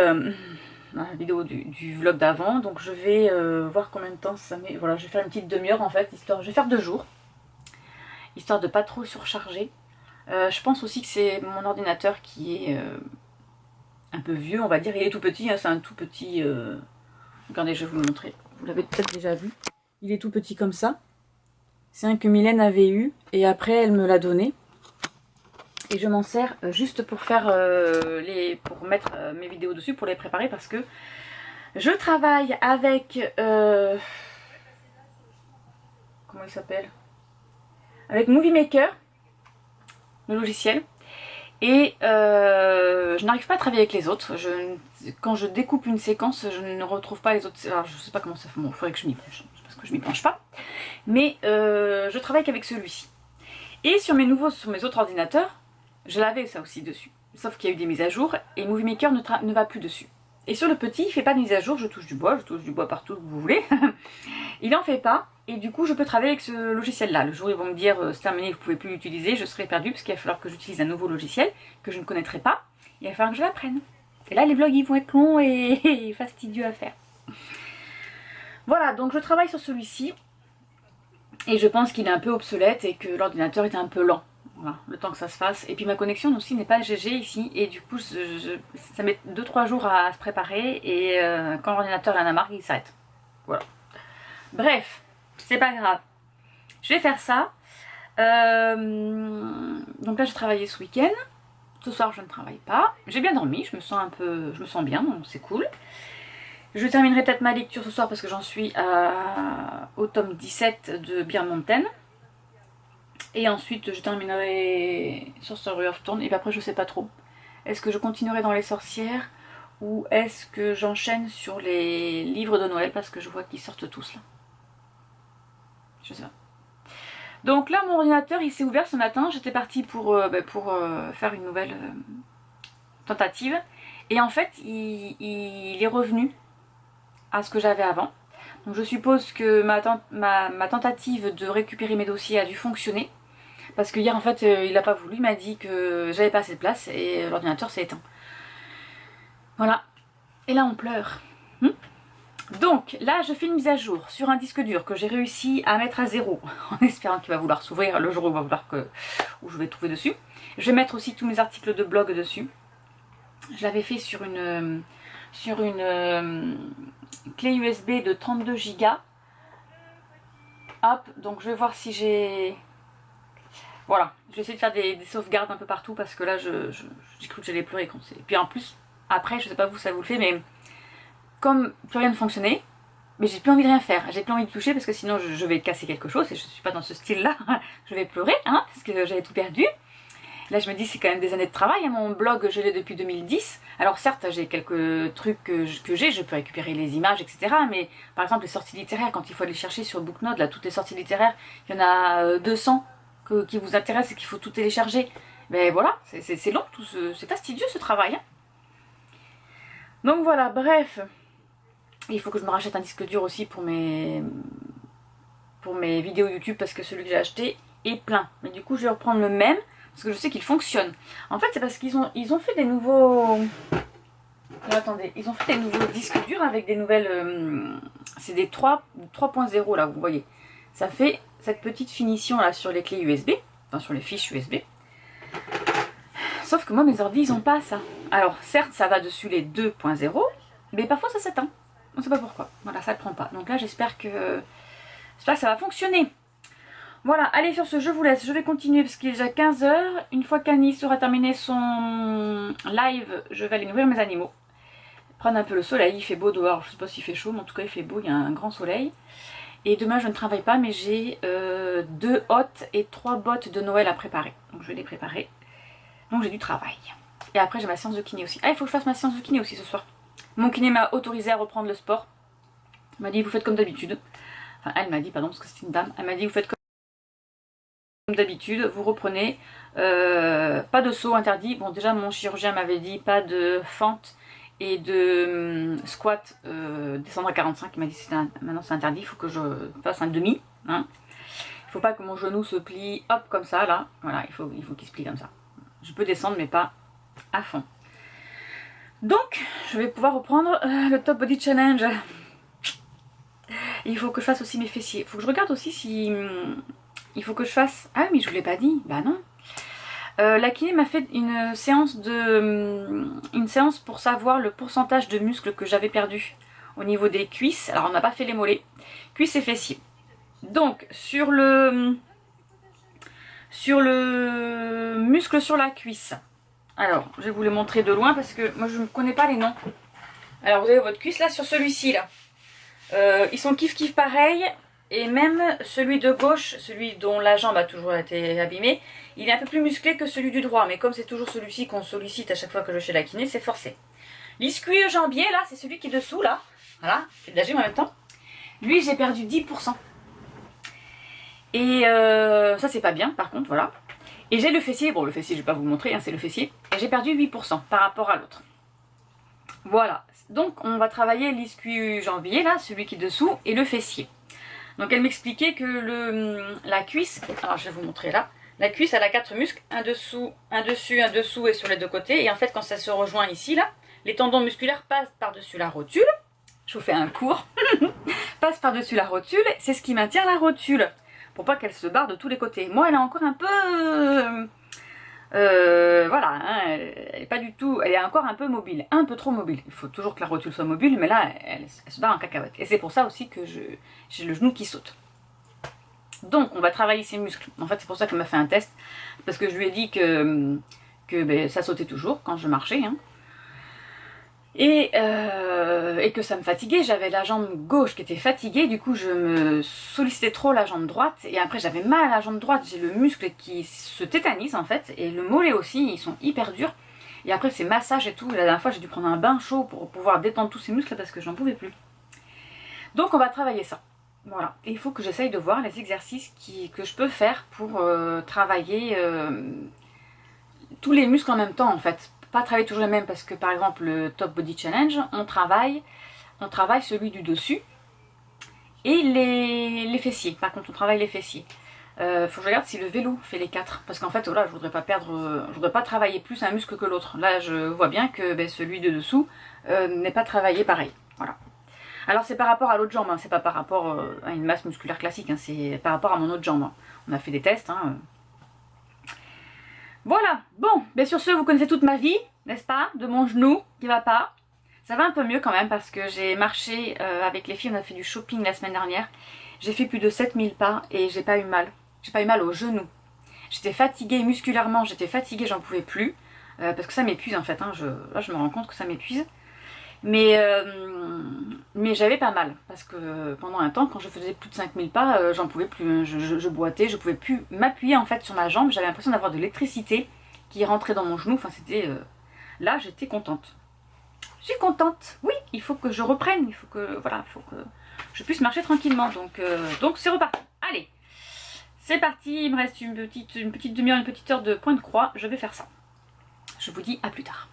La vidéo du vlog d'avant, donc je vais voir combien de temps ça met. Voilà, je vais faire une petite demi-heure en fait, histoire, je vais faire 2 jours, histoire de pas trop surcharger. Je pense aussi que c'est mon ordinateur qui est un peu vieux, on va dire. Il est tout petit, hein, c'est un tout petit... Regardez, je vais vous le montrer, vous l'avez peut-être déjà vu. Il est tout petit comme ça. C'est un que Mylène avait eu, et après elle me l'a donné. Et je m'en sers juste pour faire pour mettre mes vidéos dessus, pour les préparer, parce que je travaille avec comment il s'appelle, avec Movie Maker, le logiciel, et je n'arrive pas à travailler avec les autres. Quand je découpe une séquence, je ne retrouve pas les autres. Alors je sais pas comment ça fait. Bon, il faudrait que je m'y penche, parce que je m'y penche pas, mais je travaille qu'avec celui-ci. Et sur mes autres ordinateurs, je l'avais ça aussi dessus, sauf qu'il y a eu des mises à jour et Movie Maker ne va plus dessus. Et sur le petit, il fait pas de mise à jour, je touche du bois partout où vous voulez. Il en fait pas, et du coup je peux travailler avec ce logiciel là. Le jour où ils vont me dire c'est terminé, vous pouvez plus l'utiliser, je serai perdue parce qu'il va falloir que j'utilise un nouveau logiciel que je ne connaîtrai pas. Il va falloir que je l'apprenne. Et là les vlogs ils vont être longs et fastidieux à faire. Voilà, donc je travaille sur celui-ci. Et je pense qu'il est un peu obsolète et que l'ordinateur est un peu lent. Voilà, le temps que ça se fasse. Et puis ma connexion aussi n'est pas GG ici. Et du coup, ça met 2-3 jours à se préparer. Et quand l'ordinateur en a marre, il s'arrête. Voilà. Bref, c'est pas grave. Je vais faire ça. Donc là, j'ai travaillé ce week-end. Ce soir, je ne travaille pas. J'ai bien dormi, je me sens bien, donc c'est cool. Je terminerai peut-être ma lecture ce soir parce que j'en suis au tome 17 de Bear Mountain. Et ensuite, je terminerai sur Story of Thorn. Et puis après, je sais pas trop. Est-ce que je continuerai dans les sorcières ou est-ce que j'enchaîne sur les livres de Noël parce que je vois qu'ils sortent tous là. Je sais pas. Donc là, mon ordinateur, il s'est ouvert ce matin. J'étais partie pour faire une nouvelle tentative. Et en fait, il est revenu à ce que j'avais avant. Donc je suppose que ma tentative de récupérer mes dossiers a dû fonctionner. Parce que hier, en fait, il n'a pas voulu. Il m'a dit que j'avais pas assez de place et l'ordinateur s'est éteint. Voilà. Et là, on pleure. Donc là, je fais une mise à jour sur un disque dur que j'ai réussi à mettre à 0 en espérant qu'il va vouloir s'ouvrir le jour où, où je vais trouver dessus. Je vais mettre aussi tous mes articles de blog dessus. Je l'avais fait sur une clé USB de 32 Go. Hop, donc je vais voir si j'ai... Voilà, je vais essayer de faire des sauvegardes un peu partout parce que là, j'ai cru que j'allais pleurer quand c'est... Et puis en plus, après, je sais pas vous, ça vous le fait, mais comme plus rien ne fonctionnait, mais j'ai plus envie de rien faire, j'ai plus envie de toucher parce que sinon je vais casser quelque chose et je suis pas dans ce style-là, je vais pleurer, hein, parce que j'avais tout perdu. Là je me dis c'est quand même des années de travail, hein. Mon blog je l'ai depuis 2010, alors certes j'ai quelques trucs que je peux récupérer les images etc, mais par exemple les sorties littéraires, quand il faut aller chercher sur Booknote, là toutes les sorties littéraires, il y en a 200 qui vous intéressent et qu'il faut tout télécharger, mais voilà, c'est long, c'est fastidieux ce travail, hein. Donc voilà, bref, il faut que je me rachète un disque dur aussi pour mes vidéos YouTube parce que celui que j'ai acheté est plein, mais du coup je vais reprendre le même parce que je sais qu'il fonctionne. En fait c'est parce qu'ils ont fait des nouveaux... Là, attendez, ils ont fait des nouveaux disques durs avec des nouvelles... c'est des 3.0 là, vous voyez. Ça fait cette petite finition là sur les clés USB, enfin sur les fiches USB. Sauf que moi mes ordi ils ont pas ça. Alors certes ça va dessus les 2.0, mais parfois ça s'éteint. On ne sait pas pourquoi. Voilà, ça ne prend pas. Donc là j'espère que ça va fonctionner. Voilà, allez sur ce, je vous laisse. Je vais continuer parce qu'il est déjà 15 h. Une fois qu'Anis aura terminé son live, je vais aller nourrir mes animaux. Prendre un peu le soleil, il fait beau dehors. Je ne sais pas s'il fait chaud, mais en tout cas il fait beau, il y a un grand soleil. Et demain je ne travaille pas, mais j'ai 2 hôtes et 3 bottes de Noël à préparer. Donc je vais les préparer. Donc j'ai du travail. Et après j'ai ma séance de kiné aussi. Ah, il faut que je fasse ma séance de kiné aussi ce soir. Mon kiné m'a autorisé à reprendre le sport. Elle m'a dit vous faites comme d'habitude. Enfin elle m'a dit, pardon, parce que c'est une dame. Elle m'a dit vous faites comme d'habitude, vous reprenez. Pas de saut interdit. Bon déjà mon chirurgien m'avait dit pas de fente et de squat descendre à 45. Il m'a dit maintenant c'est interdit, il faut que je fasse un demi. Hein. Il ne faut pas que mon genou se plie hop comme ça là. Voilà, il faut qu'il se plie comme ça. Je peux descendre mais pas à fond. Donc, je vais pouvoir reprendre le Top Body Challenge. Il faut que je fasse aussi mes fessiers. Il faut que je regarde aussi si... il faut que je fasse... Ah mais je vous l'ai pas dit. Bah non. La kiné m'a fait une séance pour savoir le pourcentage de muscles que j'avais perdu au niveau des cuisses. Alors on n'a pas fait les mollets. Cuisses et fessiers. Donc, sur le muscle sur la cuisse. Alors, je vais vous le montrer de loin parce que moi je ne connais pas les noms. Alors, vous avez votre cuisse là sur celui-ci là. Ils sont kiff pareil. Et même celui de gauche, celui dont la jambe a toujours été abîmée, il est un peu plus musclé que celui du droit. Mais comme c'est toujours celui-ci qu'on sollicite à chaque fois que je fais la kiné, c'est forcé. L'ischio jambier là, c'est celui qui est dessous là. Voilà, c'est de la gym en même temps. Lui, j'ai perdu 10%. Et ça, c'est pas bien par contre, voilà. Et j'ai le fessier, bon le fessier je vais pas vous le montrer, hein, c'est le fessier, et j'ai perdu 8% par rapport à l'autre. Voilà, donc on va travailler l'ischio-jambier là, celui qui est dessous, et le fessier. Donc elle m'expliquait que la cuisse, alors je vais vous montrer là, la cuisse elle a 4 muscles, un dessous, un dessus, un dessous et sur les deux côtés, et en fait quand ça se rejoint ici là, les tendons musculaires passent par-dessus la rotule, je vous fais un cours, passent par-dessus la rotule, c'est ce qui maintient la rotule. Pour pas qu'elle se barre de tous les côtés. Moi, elle est encore un peu... voilà, hein, elle est pas du tout... Elle est encore un peu mobile, un peu trop mobile. Il faut toujours que la rotule soit mobile, mais là, elle se barre en cacahuète. Et c'est pour ça aussi que j'ai le genou qui saute. Donc, on va travailler ses muscles. En fait, c'est pour ça qu'elle m'a fait un test. Parce que je lui ai dit que que ben, ça sautait toujours quand je marchais, hein. Et que ça me fatiguait, j'avais la jambe gauche qui était fatiguée, du coup je me sollicitais trop la jambe droite, et après j'avais mal à la jambe droite, j'ai le muscle qui se tétanise en fait, et le mollet aussi, ils sont hyper durs, et après ces massages et tout, la dernière fois j'ai dû prendre un bain chaud pour pouvoir détendre tous ces muscles parce que j'en pouvais plus. Donc on va travailler ça, voilà, et il faut que j'essaye de voir les exercices que je peux faire pour travailler tous les muscles en même temps en fait. Pas travailler toujours les mêmes parce que par exemple le Top Body Challenge, on travaille celui du dessus et les fessiers. Par contre on travaille les fessiers. Faut que je regarde si le vélo fait les 4 parce qu'en fait voilà, je voudrais pas travailler plus un muscle que l'autre. Là je vois bien que ben, celui de dessous n'est pas travaillé pareil. Voilà. Alors c'est par rapport à l'autre jambe, hein, c'est pas par rapport à une masse musculaire classique, hein, c'est par rapport à mon autre jambe. Hein. On a fait des tests. Hein. Voilà, bon, bien sur ce, vous connaissez toute ma vie, n'est-ce pas, de mon genou qui va pas. Ça va un peu mieux quand même parce que j'ai marché avec les filles, on a fait du shopping la semaine dernière. J'ai fait plus de 7000 pas et j'ai pas eu mal. J'ai pas eu mal au genou. J'étais fatiguée musculairement, j'étais fatiguée, j'en pouvais plus. Parce que ça m'épuise en fait, hein. Là je me rends compte que ça m'épuise. Mais j'avais pas mal, parce que pendant un temps, quand je faisais plus de 5000 pas, j'en pouvais plus, je boitais, je pouvais plus m'appuyer en fait sur ma jambe, j'avais l'impression d'avoir de l'électricité qui rentrait dans mon genou, enfin c'était... Là j'étais contente. Je suis contente, oui, il faut que je reprenne, il faut que, voilà, il faut que je puisse marcher tranquillement, donc c'est reparti. Allez, c'est parti, il me reste une petite demi-heure, une petite heure de point de croix, je vais faire ça. Je vous dis à plus tard.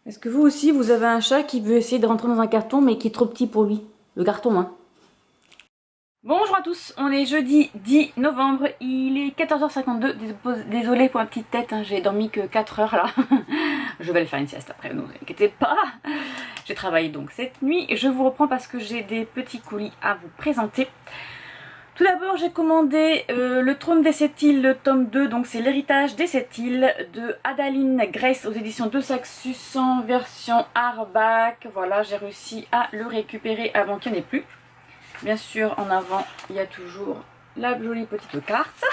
Est-ce que vous aussi, vous avez un chat qui veut essayer de rentrer dans un carton mais qui est trop petit pour lui? Le carton, hein. Bonjour à tous, on est jeudi 10 novembre, il est 14h52, désolée pour ma petite tête, hein, j'ai dormi que 4 heures là. Je vais aller faire une sieste après, ne vous inquiétez pas. J'ai travaillé donc cette nuit, je vous reprends parce que j'ai des petits colis à vous présenter. Tout d'abord, j'ai commandé le Trône des Sept Îles, le tome 2, donc c'est l'héritage des Sept Îles de Adaline Grace aux éditions de Saxus en version hardback. Voilà, j'ai réussi à le récupérer avant qu'il n'y en ait plus. Bien sûr, en avant, il y a toujours la jolie petite carte.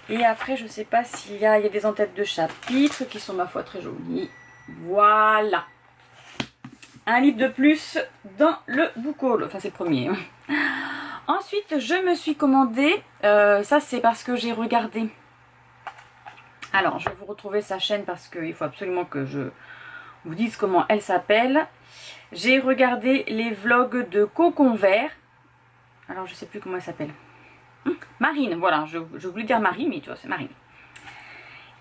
Et après, je ne sais pas s'il y a des en-têtes de chapitres qui sont ma foi très jolies. Voilà. Un livre de plus dans le book-haul. Enfin, c'est le premier. Ensuite, je me suis commandé, ça c'est parce que j'ai regardé Alors, je vais vous retrouver sa chaîne parce qu'il faut absolument que je vous dise comment elle s'appelle. J'ai regardé les vlogs de Cocon Vert. Alors, je sais plus comment elle s'appelle. Marine, voilà, je voulais dire Marie, mais tu vois, c'est Marine.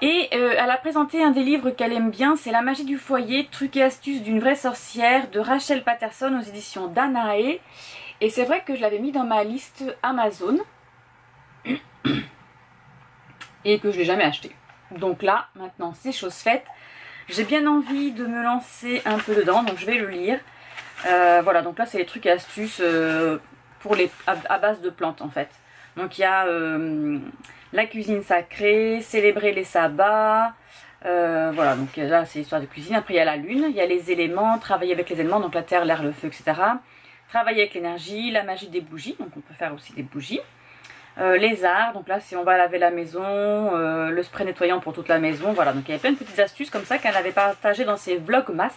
Et elle a présenté un des livres qu'elle aime bien, c'est La magie du foyer, trucs et astuces d'une vraie sorcière de Rachel Patterson aux éditions Danae. Et c'est vrai que je l'avais mis dans ma liste Amazon et que je ne l'ai jamais acheté. Donc là, maintenant, c'est chose faite. J'ai bien envie de me lancer un peu dedans, donc je vais le lire. Voilà, donc là, c'est les trucs et astuces pour à base de plantes, en fait. Donc il y a la cuisine sacrée, célébrer les sabbats. Voilà, donc là, c'est l'histoire de cuisine. Après, il y a la lune, il y a les éléments, travailler avec les éléments, donc la terre, l'air, le feu, etc. Travailler avec l'énergie, la magie des bougies, donc on peut faire aussi des bougies. Les arts, donc là si on va laver la maison, le spray nettoyant pour toute la maison, voilà, donc il y avait plein de petites astuces comme ça qu'elle avait partagées dans ses vlogmas.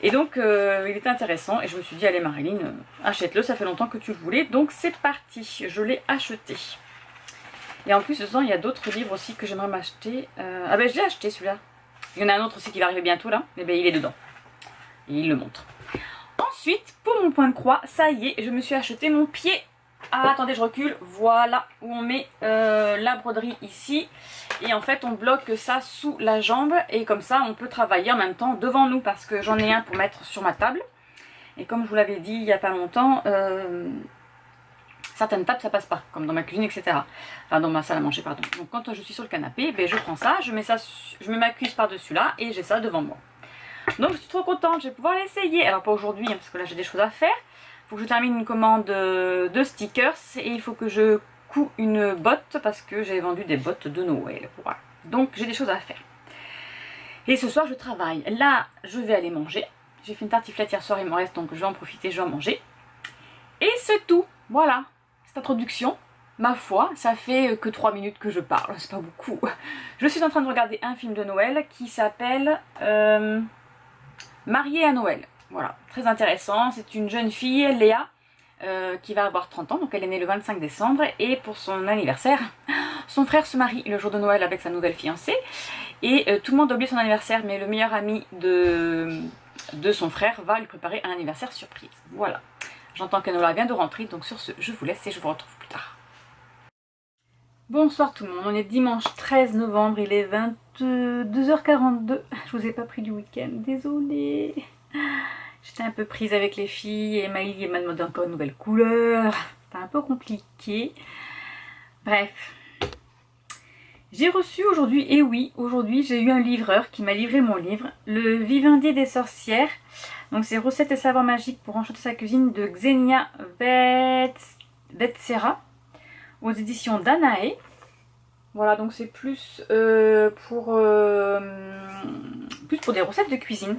Et donc il était intéressant et je me suis dit allez Marilyn, achète-le, ça fait longtemps que tu le voulais, donc c'est parti, je l'ai acheté. Et en plus dedans il y a d'autres livres aussi que j'aimerais m'acheter. Ah ben je l'ai acheté celui-là. Il y en a un autre aussi qui va arriver bientôt là, et ben il est dedans. Et il le montre. Ensuite, pour mon point de croix, ça y est, je me suis acheté mon pied. Ah, attendez, je recule. Voilà où on met la broderie ici. Et en fait, on bloque ça sous la jambe. Et comme ça, on peut travailler en même temps devant nous. Parce que j'en ai un pour mettre sur ma table. Et comme je vous l'avais dit il n'y a pas longtemps, certaines tables, ça passe pas. Comme dans ma cuisine, etc. Enfin, dans ma salle à manger, pardon. Donc quand je suis sur le canapé, ben, je prends ça, je mets ma cuisse par-dessus là. Et j'ai ça devant moi. Donc je suis trop contente, je vais pouvoir l'essayer. Alors pas aujourd'hui, hein, parce que là j'ai des choses à faire. Il faut que je termine une commande de stickers. Et il faut que je couds une botte, parce que j'ai vendu des bottes de Noël. Voilà. Donc j'ai des choses à faire. Et ce soir je travaille. Là je vais aller manger. J'ai fait une tartiflette hier soir, il m'en reste, donc je vais en profiter, je vais en manger. Et c'est tout. Voilà. Cette introduction, ma foi, ça fait que 3 minutes que je parle. C'est pas beaucoup. Je suis en train de regarder un film de Noël qui s'appelle... Mariée à Noël, voilà, très intéressant. C'est une jeune fille, Léa, qui va avoir 30 ans, donc elle est née le 25 décembre, et pour son anniversaire, son frère se marie le jour de Noël avec sa nouvelle fiancée, et tout le monde oublie son anniversaire, mais le meilleur ami de son frère va lui préparer un anniversaire surprise. Voilà, j'entends qu'Enola vient de rentrer, donc sur ce, je vous laisse et je vous retrouve plus tard. Bonsoir tout le monde, on est dimanche 13 novembre, il est 22h42, je vous ai pas pris du week-end, désolée. J'étais un peu prise avec les filles et Maëlie m'a demandé encore une nouvelle couleur, c'était un peu compliqué. Bref, j'ai reçu aujourd'hui, et oui, aujourd'hui j'ai eu un livreur qui m'a livré mon livre, Le Vivendi des sorcières. Donc c'est recettes et savoirs magiques pour enchanter sa cuisine de Xenia Vetsera, aux éditions Danae. Voilà, donc c'est plus pour des recettes de cuisine.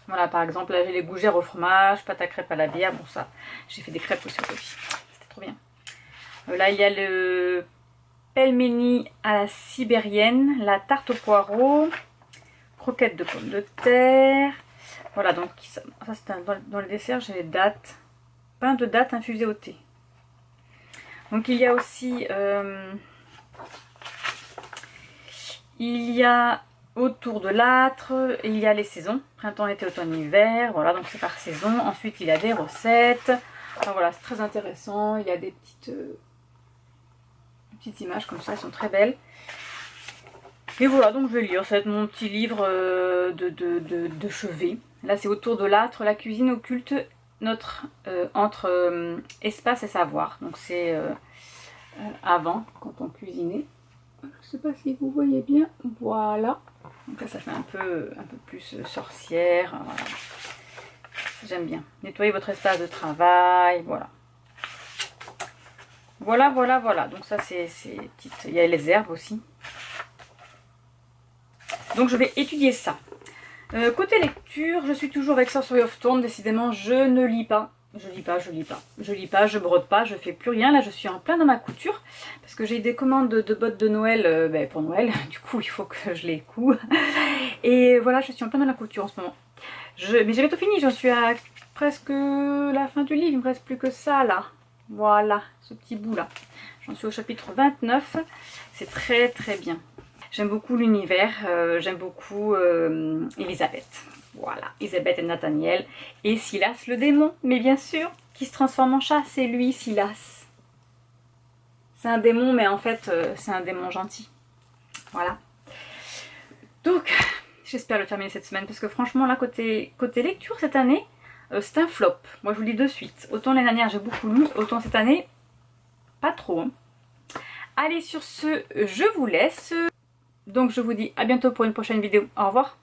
Voilà, par exemple, là j'ai les gougères au fromage, pâte à crêpes à la bière. Bon, ça, j'ai fait des crêpes aussi aujourd'hui. C'était trop bien. Là, il y a le pelmeni à la sibérienne, la tarte aux poireaux, croquettes de pommes de terre. Voilà, donc ça c'est dans le dessert, j'ai les dattes. Pain de dattes infusé au thé. Donc il y a aussi... il y a autour de l'âtre, il y a les saisons, printemps, été, automne, hiver, voilà, donc c'est par saison. Ensuite il y a des recettes, enfin voilà, c'est très intéressant, il y a des petites images comme ça, elles sont très belles. Et voilà, donc je vais lire, ça va être mon petit livre de chevet. Là c'est autour de l'âtre, la cuisine occulte entre espace et savoir. Donc c'est avant, quand on cuisinait. Je ne sais pas si vous voyez bien, voilà. Donc là ça fait un peu plus sorcière, voilà. J'aime bien. Nettoyer votre espace de travail, voilà. Voilà. Donc ça c'est petite. Il y a les herbes aussi. Donc je vais étudier ça. Côté lecture, je suis toujours avec Sorcery of Thorn. Décidément, je ne lis pas. Je lis pas, je brode pas, je fais plus rien. Là, je suis en plein dans ma couture. Parce que j'ai des commandes de bottes de Noël pour Noël. Du coup, il faut que je les couds. Et voilà, je suis en plein dans la couture en ce moment. Mais j'ai bientôt fini, j'en suis à presque la fin du livre. Il me reste plus que ça là. Voilà, ce petit bout là. J'en suis au chapitre 29. C'est très très bien. J'aime beaucoup l'univers, j'aime beaucoup Elisabeth. Voilà, Elisabeth et Nathaniel. Et Silas le démon, mais bien sûr, qui se transforme en chat, c'est lui Silas. C'est un démon, mais en fait, c'est un démon gentil. Voilà. Donc, j'espère le terminer cette semaine, parce que franchement, là, côté lecture cette année, c'est un flop. Moi, je vous le dis de suite. Autant l'année dernière, j'ai beaucoup lu, autant cette année, pas trop. Hein. Allez, sur ce, je vous laisse. Donc, je vous dis à bientôt pour une prochaine vidéo. Au revoir.